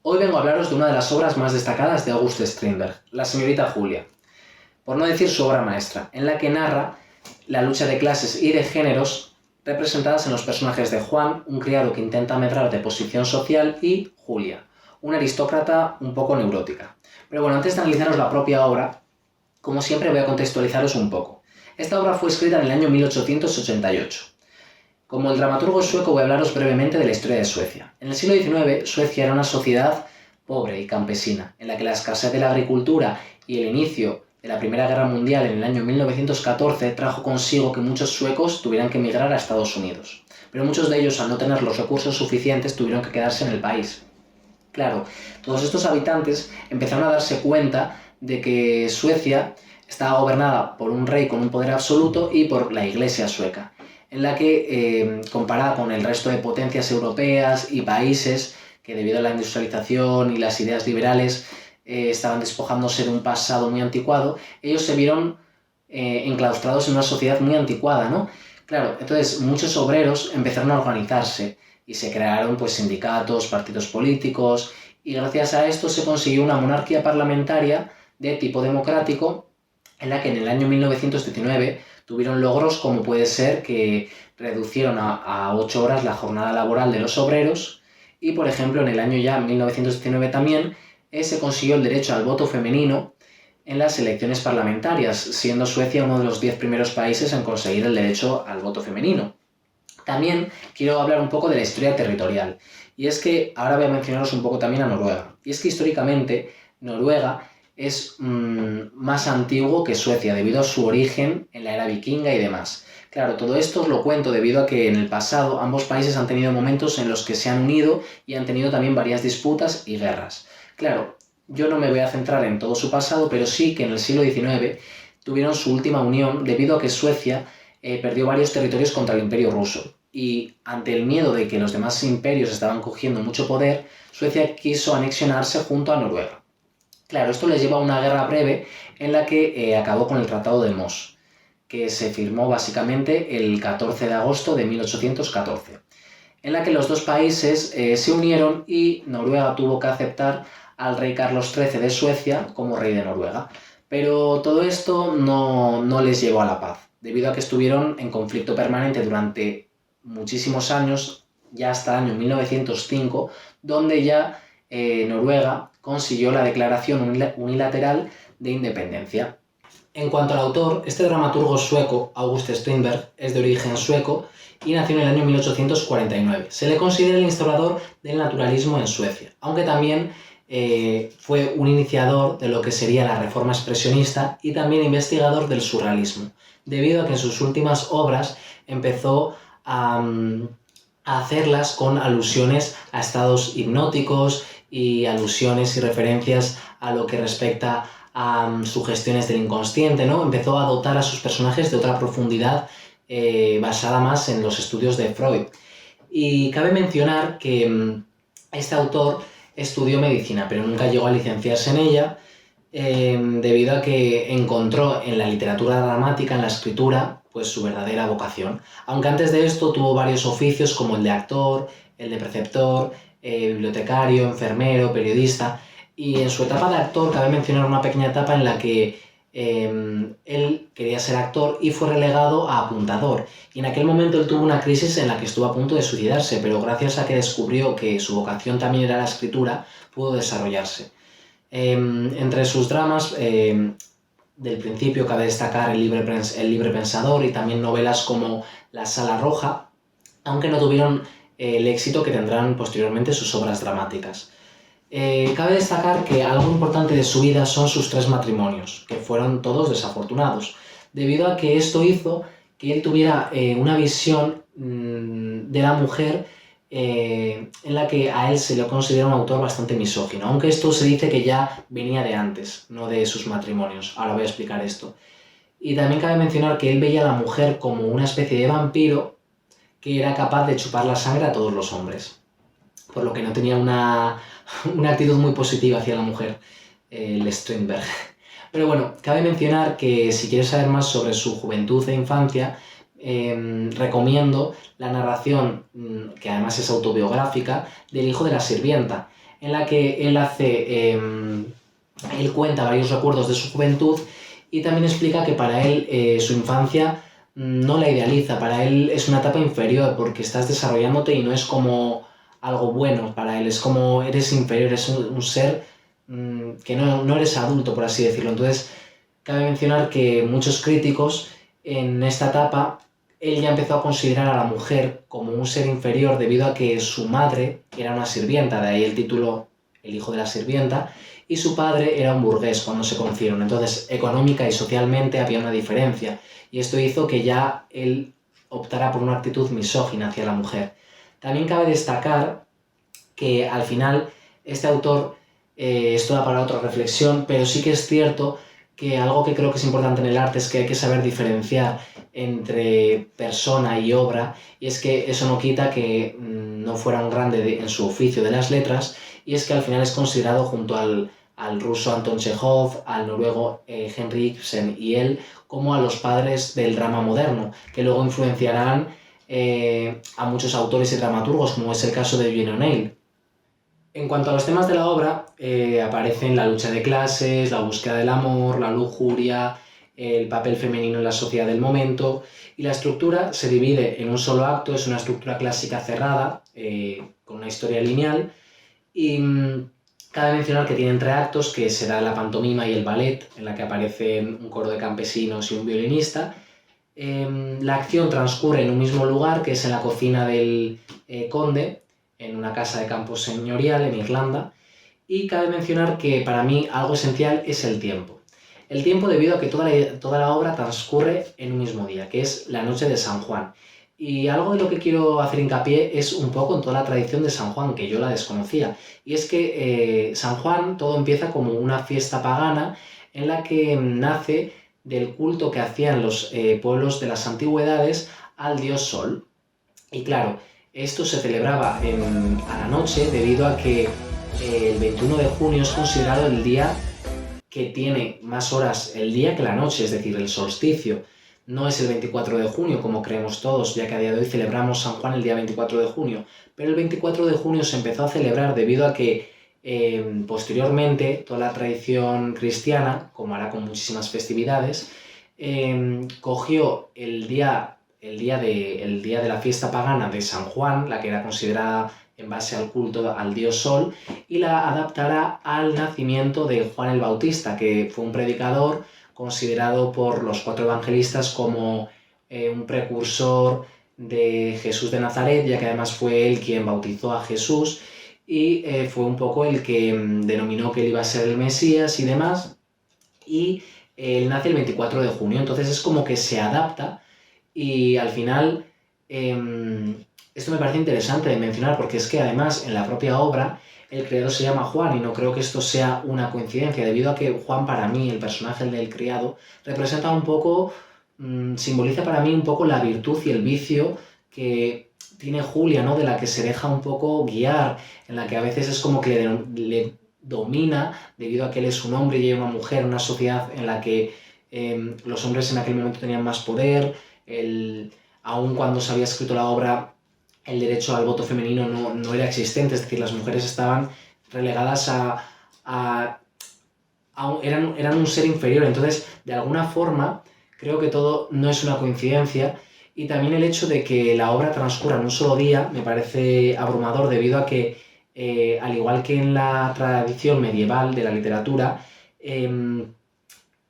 Hoy vengo a hablaros de una de las obras más destacadas de August Strindberg, La señorita Julia, por no decir su obra maestra, en la que narra la lucha de clases y de géneros representadas en los personajes de Juan, un criado que intenta medrar de posición social, y Julia, una aristócrata un poco neurótica. Pero bueno, antes de analizaros la propia obra, como siempre voy a contextualizaros un poco. Esta obra fue escrita en el año 1888. Como el dramaturgo sueco voy a hablaros brevemente de la historia de Suecia. En el siglo XIX, Suecia era una sociedad pobre y campesina, en la que la escasez de la agricultura y el inicio de la Primera Guerra Mundial en el año 1914 trajo consigo que muchos suecos tuvieran que emigrar a Estados Unidos. Pero muchos de ellos, al no tener los recursos suficientes, tuvieron que quedarse en el país. Claro, todos estos habitantes empezaron a darse cuenta de que Suecia estaba gobernada por un rey con un poder absoluto y por la Iglesia sueca, en la que, comparada con el resto de potencias europeas y países que debido a la industrialización y las ideas liberales estaban despojándose de un pasado muy anticuado, ellos se vieron enclaustrados en una sociedad muy anticuada, ¿no? Claro, entonces muchos obreros empezaron a organizarse y se crearon pues sindicatos, partidos políticos, y gracias a esto se consiguió una monarquía parlamentaria de tipo democrático, en la que en el año 1919 tuvieron logros como puede ser que reducieron a 8 horas la jornada laboral de los obreros, y por ejemplo en el año ya 1919 también se consiguió el derecho al voto femenino en las elecciones parlamentarias, siendo Suecia uno de los 10 primeros países en conseguir el derecho al voto femenino. También quiero hablar un poco de la historia territorial, y es que ahora voy a mencionaros un poco también a Noruega, y es que históricamente Noruega es más antiguo que Suecia debido a su origen en la era vikinga y demás. Claro, todo esto os lo cuento debido a que en el pasado ambos países han tenido momentos en los que se han unido y han tenido también varias disputas y guerras. Claro, yo no me voy a centrar en todo su pasado, pero sí que en el siglo XIX tuvieron su última unión debido a que Suecia perdió varios territorios contra el Imperio ruso. Y ante el miedo de que los demás imperios estaban cogiendo mucho poder, Suecia quiso anexionarse junto a Noruega. Claro, esto les lleva a una guerra breve en la que acabó con el Tratado de Mos, que se firmó básicamente el 14 de agosto de 1814, en la que los dos países se unieron y Noruega tuvo que aceptar al rey Carlos XIII de Suecia como rey de Noruega. Pero todo esto no les llevó a la paz, debido a que estuvieron en conflicto permanente durante muchísimos años, ya hasta el año 1905, donde ya Noruega consiguió la declaración unilateral de independencia. En cuanto al autor, este dramaturgo sueco, August Strindberg, es de origen sueco y nació en el año 1849. Se le considera el instaurador del naturalismo en Suecia, aunque también fue un iniciador de lo que sería la reforma expresionista y también investigador del surrealismo, debido a que en sus últimas obras empezó a hacerlas con alusiones a estados hipnóticos y alusiones y referencias a lo que respecta a sugestiones del inconsciente, ¿no? Empezó a dotar a sus personajes de otra profundidad basada más en los estudios de Freud. Y cabe mencionar que este autor estudió medicina, pero nunca llegó a licenciarse en ella, debido a que encontró en la literatura dramática, en la escritura, pues su verdadera vocación. Aunque antes de esto tuvo varios oficios como el de actor, el de preceptor, bibliotecario, enfermero, periodista, y en su etapa de actor cabe mencionar una pequeña etapa en la que él quería ser actor y fue relegado a apuntador, y en aquel momento él tuvo una crisis en la que estuvo a punto de suicidarse, pero gracias a que descubrió que su vocación también era la escritura, pudo desarrollarse. Entre sus dramas del principio cabe destacar El libre pensador y también novelas como La sala roja, aunque no tuvieron el éxito que tendrán posteriormente sus obras dramáticas. Cabe destacar que algo importante de su vida son sus 3 matrimonios, que fueron todos desafortunados, debido a que esto hizo que él tuviera una visión de la mujer en la que a él se le considera un autor bastante misógino, aunque esto se dice que ya venía de antes, no de sus matrimonios. Ahora voy a explicar esto. Y también cabe mencionar que él veía a la mujer como una especie de vampiro que era capaz de chupar la sangre a todos los hombres, por lo que no tenía una actitud muy positiva hacia la mujer, el Strindberg. Pero bueno, cabe mencionar que si quieres saber más sobre su juventud e infancia, recomiendo la narración, que además es autobiográfica, del hijo de la sirvienta, en la que él cuenta varios recuerdos de su juventud y también explica que para él su infancia no la idealiza, para él es una etapa inferior porque estás desarrollándote y no es como algo bueno para él, es como eres inferior, es un ser que no eres adulto, por así decirlo. Entonces, cabe mencionar que muchos críticos en esta etapa, él ya empezó a considerar a la mujer como un ser inferior debido a que su madre era una sirvienta, de ahí el título El hijo de la sirvienta, y su padre era un burgués cuando se conocieron. Entonces, económica y socialmente había una diferencia, y esto hizo que ya él optara por una actitud misógina hacia la mujer. También cabe destacar que al final este autor, esto da para otra reflexión, pero sí que es cierto que algo que creo que es importante en el arte es que hay que saber diferenciar entre persona y obra, y es que eso no quita que no fuera un grande en su oficio de las letras, y es que al final es considerado junto al ruso Anton Chekhov, al noruego Henrik Ibsen y él, como a los padres del drama moderno, que luego influenciarán a muchos autores y dramaturgos, como es el caso de Eugene O'Neill. En cuanto a los temas de la obra, aparecen la lucha de clases, la búsqueda del amor, la lujuria, el papel femenino en la sociedad del momento, y la estructura se divide en un solo acto, es una estructura clásica cerrada, con una historia lineal, y cabe mencionar que tiene entre actos, que será la pantomima y el ballet, en la que aparecen un coro de campesinos y un violinista. La acción transcurre en un mismo lugar, que es en la cocina del conde, en una casa de campo señorial en Irlanda, y cabe mencionar que para mí algo esencial es el tiempo. El tiempo debido a que toda la obra transcurre en un mismo día, que es la noche de San Juan. Y algo de lo que quiero hacer hincapié es un poco en toda la tradición de San Juan, que yo la desconocía. Y es que San Juan todo empieza como una fiesta pagana en la que nace del culto que hacían los pueblos de las antigüedades al dios Sol. Y claro, esto se celebraba a la noche debido a que el 21 de junio es considerado el día que tiene más horas el día que la noche, es decir, el solsticio. No es el 24 de junio como creemos todos, ya que a día de hoy celebramos San Juan el día 24 de junio, pero el 24 de junio se empezó a celebrar debido a que posteriormente toda la tradición cristiana, como hará con muchísimas festividades, cogió el día de la fiesta pagana de San Juan, la que era considerada en base al culto al dios Sol, y la adaptará al nacimiento de Juan el Bautista, que fue un predicador considerado por los 4 evangelistas como un precursor de Jesús de Nazaret, ya que además fue él quien bautizó a Jesús y fue un poco el que denominó que él iba a ser el Mesías y demás, y él nace el 24 de junio, entonces es como que se adapta y al final esto me parece interesante de mencionar porque es que además en la propia obra el criado se llama Juan y no creo que esto sea una coincidencia debido a que Juan, para mí, el personaje del criado, representa un poco, simboliza para mí un poco la virtud y el vicio que tiene Julia, ¿no? De la que se deja un poco guiar, en la que a veces es como que le domina debido a que él es un hombre y ella una mujer, una sociedad en la que los hombres en aquel momento tenían más poder, aun cuando se había escrito la obra, el derecho al voto femenino no era existente, es decir, las mujeres estaban relegadas eran un ser inferior. Entonces, de alguna forma, creo que todo no es una coincidencia, y también el hecho de que la obra transcurra en un solo día me parece abrumador debido a que, al igual que en la tradición medieval de la literatura,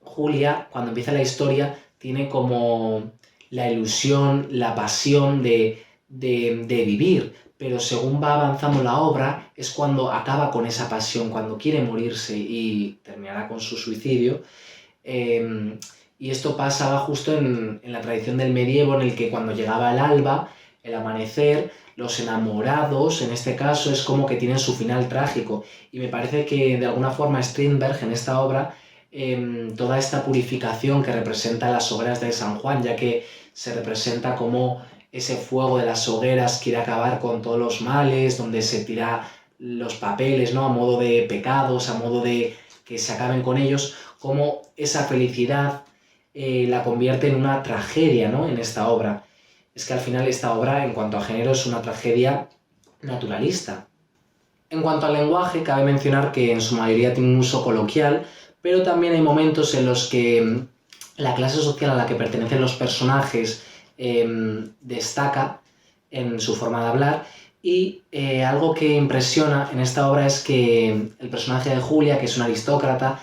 Julia, cuando empieza la historia, tiene como la ilusión, la pasión de vivir, pero según va avanzando la obra es cuando acaba con esa pasión, cuando quiere morirse y terminará con su suicidio. Y esto pasaba justo en la tradición del medievo, en el que cuando llegaba el alba, el amanecer, los enamorados, en este caso, es como que tienen su final trágico. Y me parece que de alguna forma Strindberg en esta obra, toda esta purificación que representa las hogueras de San Juan, ya que se representa como ese fuego de las hogueras quiere acabar con todos los males, donde se tira los papeles, ¿no? A modo de pecados, a modo de que se acaben con ellos, como esa felicidad la convierte en una tragedia, ¿no? En esta obra. Es que al final esta obra, en cuanto a género, es una tragedia naturalista. En cuanto al lenguaje, cabe mencionar que en su mayoría tiene un uso coloquial, pero también hay momentos en los que la clase social a la que pertenecen los personajes destaca en su forma de hablar, y algo que impresiona en esta obra es que el personaje de Julia, que es una aristócrata,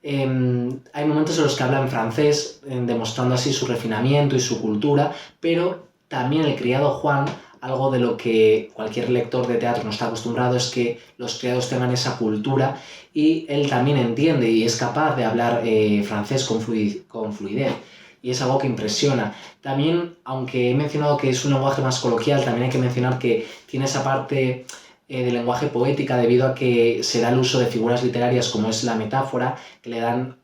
hay momentos en los que habla en francés, demostrando así su refinamiento y su cultura, pero también el criado Juan, algo de lo que cualquier lector de teatro no está acostumbrado, es que los criados tengan esa cultura, y él también entiende y es capaz de hablar francés con fluidez. Y es algo que impresiona. También, aunque he mencionado que es un lenguaje más coloquial, también hay que mencionar que tiene esa parte de lenguaje poética, debido a que se da el uso de figuras literarias como es la metáfora, que le dan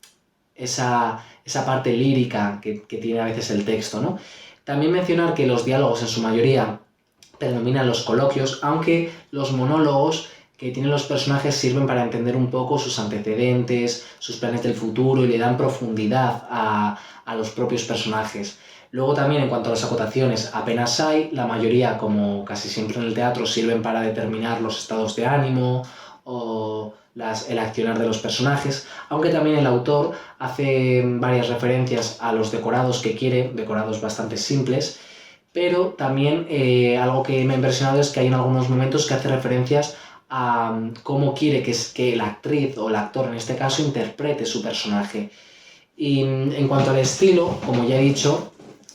esa parte lírica que tiene a veces el texto, ¿no? También mencionar que los diálogos en su mayoría predominan los coloquios, aunque los monólogos que tienen los personajes sirven para entender un poco sus antecedentes, sus planes del futuro, y le dan profundidad a los propios personajes. Luego también, en cuanto a las acotaciones, apenas hay. La mayoría, como casi siempre en el teatro, sirven para determinar los estados de ánimo o el accionar de los personajes, aunque también el autor hace varias referencias a los decorados que quiere, decorados bastante simples, pero también algo que me ha impresionado es que hay en algunos momentos que hace referencias a cómo quiere que la actriz o el actor, en este caso, interprete su personaje. Y en cuanto al estilo, como ya he dicho,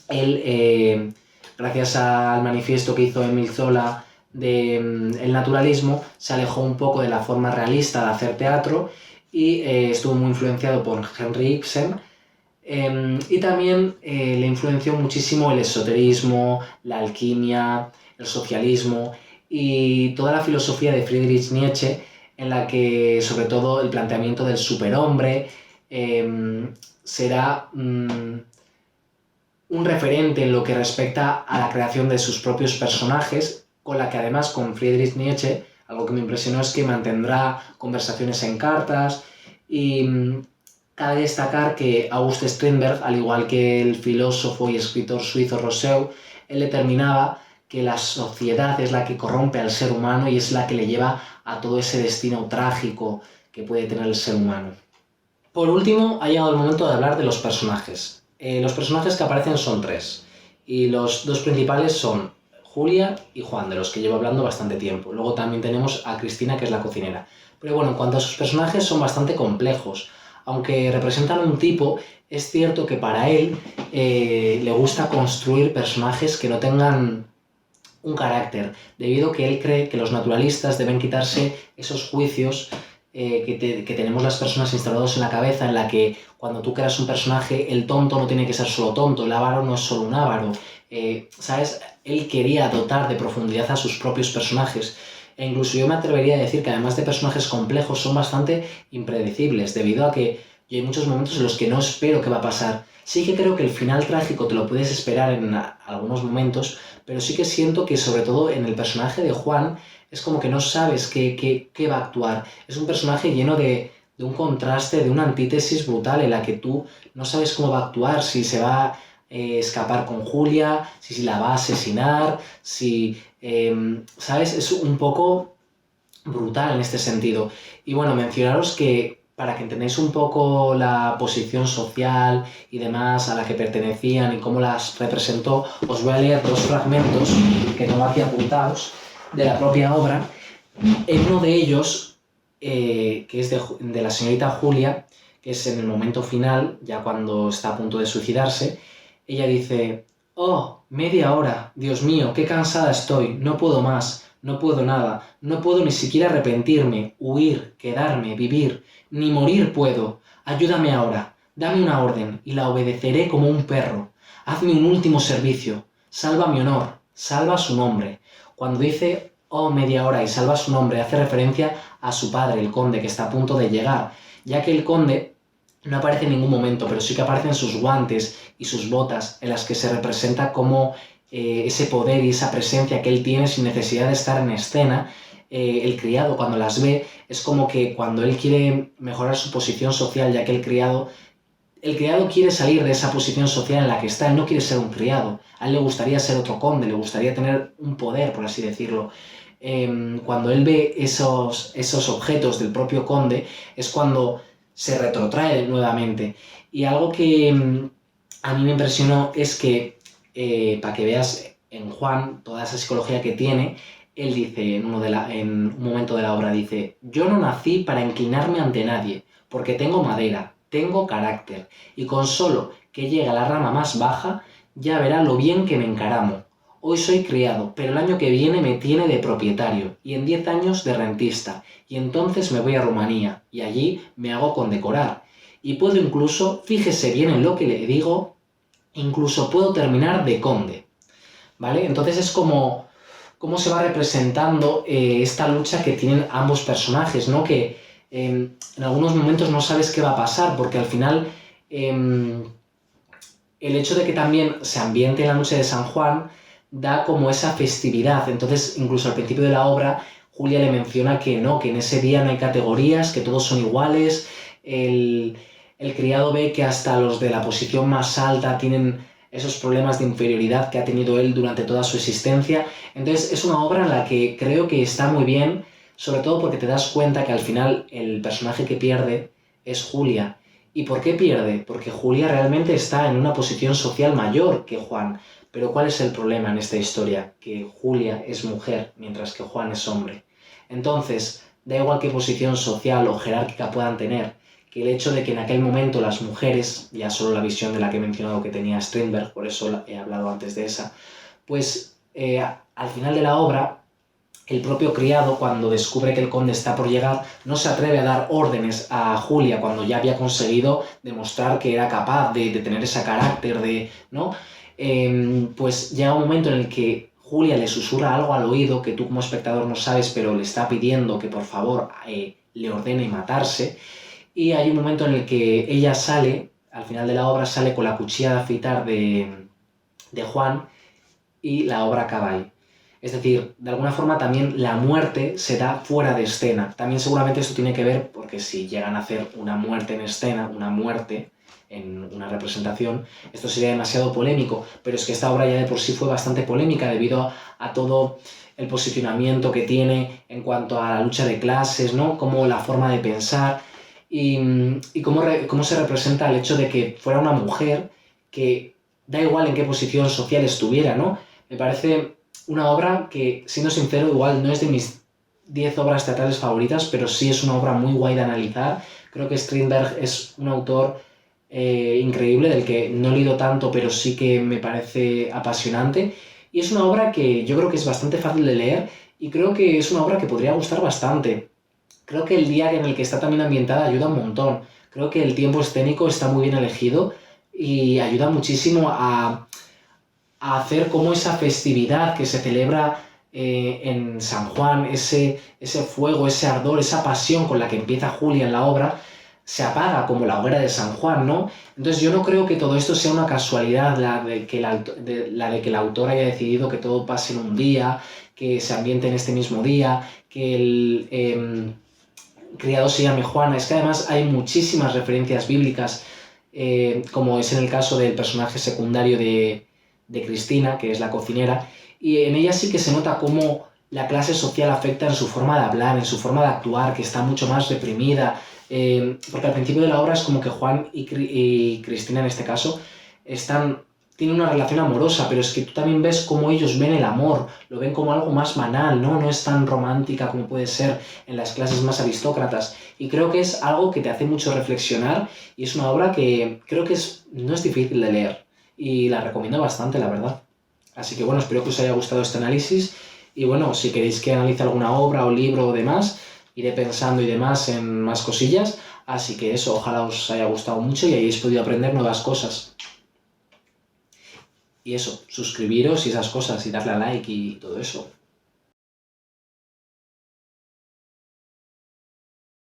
él, gracias al manifiesto que hizo Émile Zola del naturalismo, se alejó un poco de la forma realista de hacer teatro, y estuvo muy influenciado por Henrik Ibsen. Y también le influenció muchísimo el esoterismo, la alquimia, el socialismo y toda la filosofía de Friedrich Nietzsche, en la que sobre todo el planteamiento del superhombre será un referente en lo que respecta a la creación de sus propios personajes, con la que además con Friedrich Nietzsche algo que me impresionó es que mantendrá conversaciones en cartas. Y cabe destacar que August Strindberg, al igual que el filósofo y escritor suizo Rousseau, él determinaba que la sociedad es la que corrompe al ser humano y es la que le lleva a todo ese destino trágico que puede tener el ser humano. Por último, ha llegado el momento de hablar de los personajes. Los personajes que aparecen son 3, y los 2 principales son Julia y Juan, de los que llevo hablando bastante tiempo. Luego también tenemos a Cristina, que es la cocinera. Pero bueno, en cuanto a sus personajes, son bastante complejos. Aunque representan un tipo, es cierto que para él le gusta construir personajes que no tengan un carácter, debido a que él cree que los naturalistas deben quitarse esos juicios que tenemos las personas instalados en la cabeza, en la que cuando tú creas un personaje, el tonto no tiene que ser solo tonto, el avaro no es solo un avaro. ¿Sabes? Él quería dotar de profundidad a sus propios personajes. E incluso yo me atrevería a decir que, además de personajes complejos, son bastante impredecibles, debido a que hay muchos momentos en los que no espero qué va a pasar. Sí que creo que el final trágico te lo puedes esperar en algunos momentos, pero sí que siento que, sobre todo en el personaje de Juan, es como que no sabes qué va a actuar. Es un personaje lleno de un contraste, de una antítesis brutal, en la que tú no sabes cómo va a actuar, si se va a escapar con Julia, si la va a asesinar, si... ¿sabes? Es un poco brutal en este sentido. Y bueno, mencionaros que, para que entendáis un poco la posición social y demás a la que pertenecían y cómo las representó, os voy a leer 2 fragmentos que tengo aquí apuntados de la propia obra. En uno de ellos, que es de la señorita Julia, que es en el momento final, ya cuando está a punto de suicidarse, ella dice: «Oh, media hora, Dios mío, qué cansada estoy, no puedo más, no puedo nada, no puedo ni siquiera arrepentirme, huir, quedarme, vivir, ni morir puedo. Ayúdame ahora, dame una orden y la obedeceré como un perro. Hazme un último servicio, salva mi honor, salva su nombre». Cuando dice «oh, media hora» y salva su nombre, hace referencia a su padre, el conde, que está a punto de llegar, ya que el conde no aparece en ningún momento, pero sí que aparecen sus guantes y sus botas, en las que se representa como ese poder y esa presencia que él tiene sin necesidad de estar en escena. El criado, cuando las ve, es como que cuando él quiere mejorar su posición social, ya que el criado quiere salir de esa posición social en la que está, él no quiere ser un criado, a él le gustaría ser otro conde, le gustaría tener un poder, por así decirlo. cuando él ve esos objetos del propio conde, es cuando se retrotrae nuevamente. Y algo que a mí me impresionó es que, para que veas en Juan toda esa psicología que tiene, él dice en un momento de la obra, dice: yo no nací para inclinarme ante nadie, porque tengo madera, tengo carácter, y con solo que llegue a la rama más baja, ya verá lo bien que me encaramo. Hoy soy criado, pero el año que viene me tiene de propietario, y en 10 años de rentista, y entonces me voy a Rumanía, y allí me hago condecorar. Y puedo incluso, fíjese bien en lo que le digo, incluso puedo terminar de conde, ¿vale? Entonces es como cómo se va representando esta lucha que tienen ambos personajes, ¿no? Que en algunos momentos no sabes qué va a pasar, porque al final el hecho de que también se ambiente la noche de San Juan da como esa festividad. Entonces, incluso al principio de la obra, Julia le menciona que no, que en ese día no hay categorías, que todos son iguales. El criado ve que hasta los de la posición más alta tienen esos problemas de inferioridad que ha tenido él durante toda su existencia. Entonces, es una obra en la que creo que está muy bien, sobre todo porque te das cuenta que al final el personaje que pierde es Julia. ¿Y por qué pierde? Porque Julia realmente está en una posición social mayor que Juan. Pero ¿cuál es el problema en esta historia? Que Julia es mujer, mientras que Juan es hombre. Entonces, da igual qué posición social o jerárquica puedan tener, que el hecho de que en aquel momento las mujeres, ya solo la visión de la que he mencionado que tenía Strindberg, por eso he hablado antes de esa, pues al final de la obra, el propio criado, cuando descubre que el conde está por llegar, no se atreve a dar órdenes a Julia cuando ya había conseguido demostrar que era capaz de tener ese carácter, ¿no? Pues llega un momento en el que Julia le susurra algo al oído que tú como espectador no sabes, pero le está pidiendo que por favor le ordene matarse. Y hay un momento en el que ella sale, al final de la obra, sale con la cuchilla de afeitar de Juan, y la obra acaba ahí. Es decir, de alguna forma también la muerte se da fuera de escena. También seguramente esto tiene que ver porque si llegan a hacer una muerte en escena, una muerte en una representación, esto sería demasiado polémico, pero es que esta obra ya de por sí fue bastante polémica debido a todo el posicionamiento que tiene en cuanto a la lucha de clases, ¿no? Como la forma de pensar y cómo se representa el hecho de que fuera una mujer que da igual en qué posición social estuviera, ¿no? Me parece una obra que, siendo sincero, igual no es de mis 10 obras teatrales favoritas, pero sí es una obra muy guay de analizar. Creo que Strindberg es un autor increíble, del que no he leído tanto, pero sí que me parece apasionante. Y es una obra que yo creo que es bastante fácil de leer y creo que es una obra que podría gustar bastante. Creo que el día en el que está también ambientada ayuda un montón. Creo que el tiempo escénico está muy bien elegido y ayuda muchísimo a hacer como esa festividad que se celebra en San Juan, ese fuego, ese ardor, esa pasión con la que empieza Julia en la obra, se apaga como la hoguera de San Juan, ¿no? Entonces yo no creo que todo esto sea una casualidad, la de que el autor haya decidido que todo pase en un día, que se ambiente en este mismo día, que el criado se llame Juana. Es que además hay muchísimas referencias bíblicas, como es en el caso del personaje secundario de Cristina, que es la cocinera, y en ella sí que se nota cómo la clase social afecta en su forma de hablar, en su forma de actuar, que está mucho más reprimida, porque al principio de la obra es como que Juan y Cristina, en este caso, tienen una relación amorosa, pero es que tú también ves cómo ellos ven el amor, lo ven como algo más banal, ¿no? No es tan romántica como puede ser en las clases más aristócratas, y creo que es algo que te hace mucho reflexionar, y es una obra que creo que no es difícil de leer, y la recomiendo bastante, la verdad. Así que bueno, espero que os haya gustado este análisis, y bueno, si queréis que analice alguna obra o libro o demás, iré pensando y demás en más cosillas, así que eso, ojalá os haya gustado mucho y hayáis podido aprender nuevas cosas. Y eso, suscribiros y esas cosas y darle a like y todo eso.